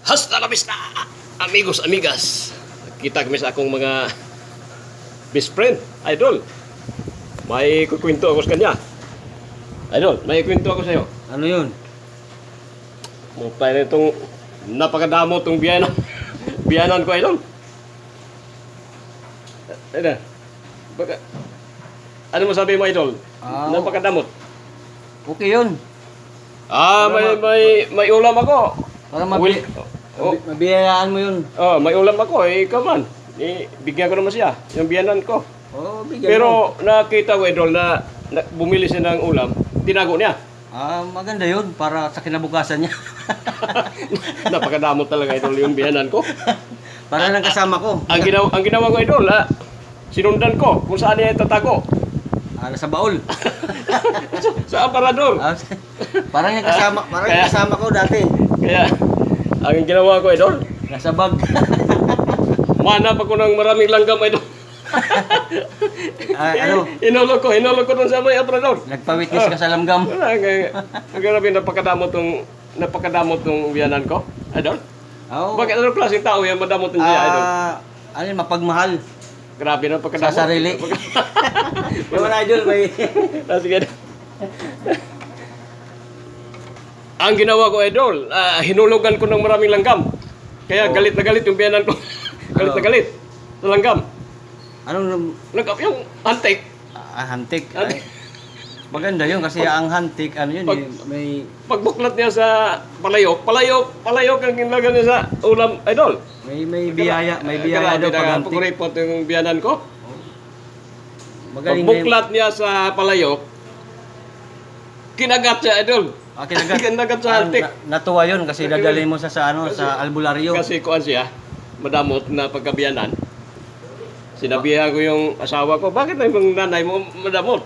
Hasta la vista, amigos, amigas. Kita kami sa akong mga best friend, idol. May kukwento ako sa kanya. Idol, may kwento ako sa'yo. Ano yun? Mutay na itong napakadamo itong biyanan. Biyanan ko, idol. Ayun. Baka, ano mo sabi mo, idol? Napakadamot. Okay yun. May ulam ako. Para Oh. mabiyayaan mo yun. Oh, may ulam ako. Ikaw man. Bigyan ko naman siya. Yung biyanan ko. Oo, bigyan mo. Pero nakita ko, idol, na bumili siya ng ulam. Tinago niya. Maganda yun para sa kinabukasan niya. Napakadamot talaga, idol, yung biyanan ko. Para lang kasama ko. Ang ginawa ko, idol, sinundan ko kung saan niya tatago. Nasa baul. Sa aparador. Parang yung kasama ko dati. Kaya, ang ginawa ko, idol, Nasa bag. manap ako ng maraming langgam, idol. Hinulog ko dun sa may aparador. Nagpa-witness ka sa lamgam. Ang grabe, napakadamot tong biyanan ko, idol. Oo. Bakit anong klaseng tao yan madamot ng siya, idol? Ano yun, mapagmahal. Grabe na pagkadamot. Sa sarili. Yung mga idol, may... Sige. Ang ginawa ko, idol, hinulugan ko ng maraming langgam. Kaya galit na galit yung biyanan ko. Galit na galit sa langgam. Anong... Langgam, yung antik. Hantik. Ay, maganda yun kasi ang hantik, ano yun, may... Pagbuklat niya sa palayok ang ginlagan niya sa ulam, idol. May biyaya daw pag hantik. Pagkuripot yung biyanan ko. Magaling Pagbuklat niya sa palayok, kinagat siya, idol. Kinagat sa hantik. Natuwa yun kasi dadalhin mo sa albularyo. Kasi kuan siya, madamot na pagkabiyanan. Sinabihan ko yung asawa ko, bakit na yung nanay mo madamot?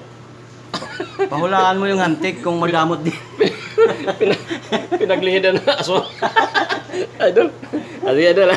Pahulaan mo yung hantik kung madamot din. Pinaglihidan na aso. Idol. Idol.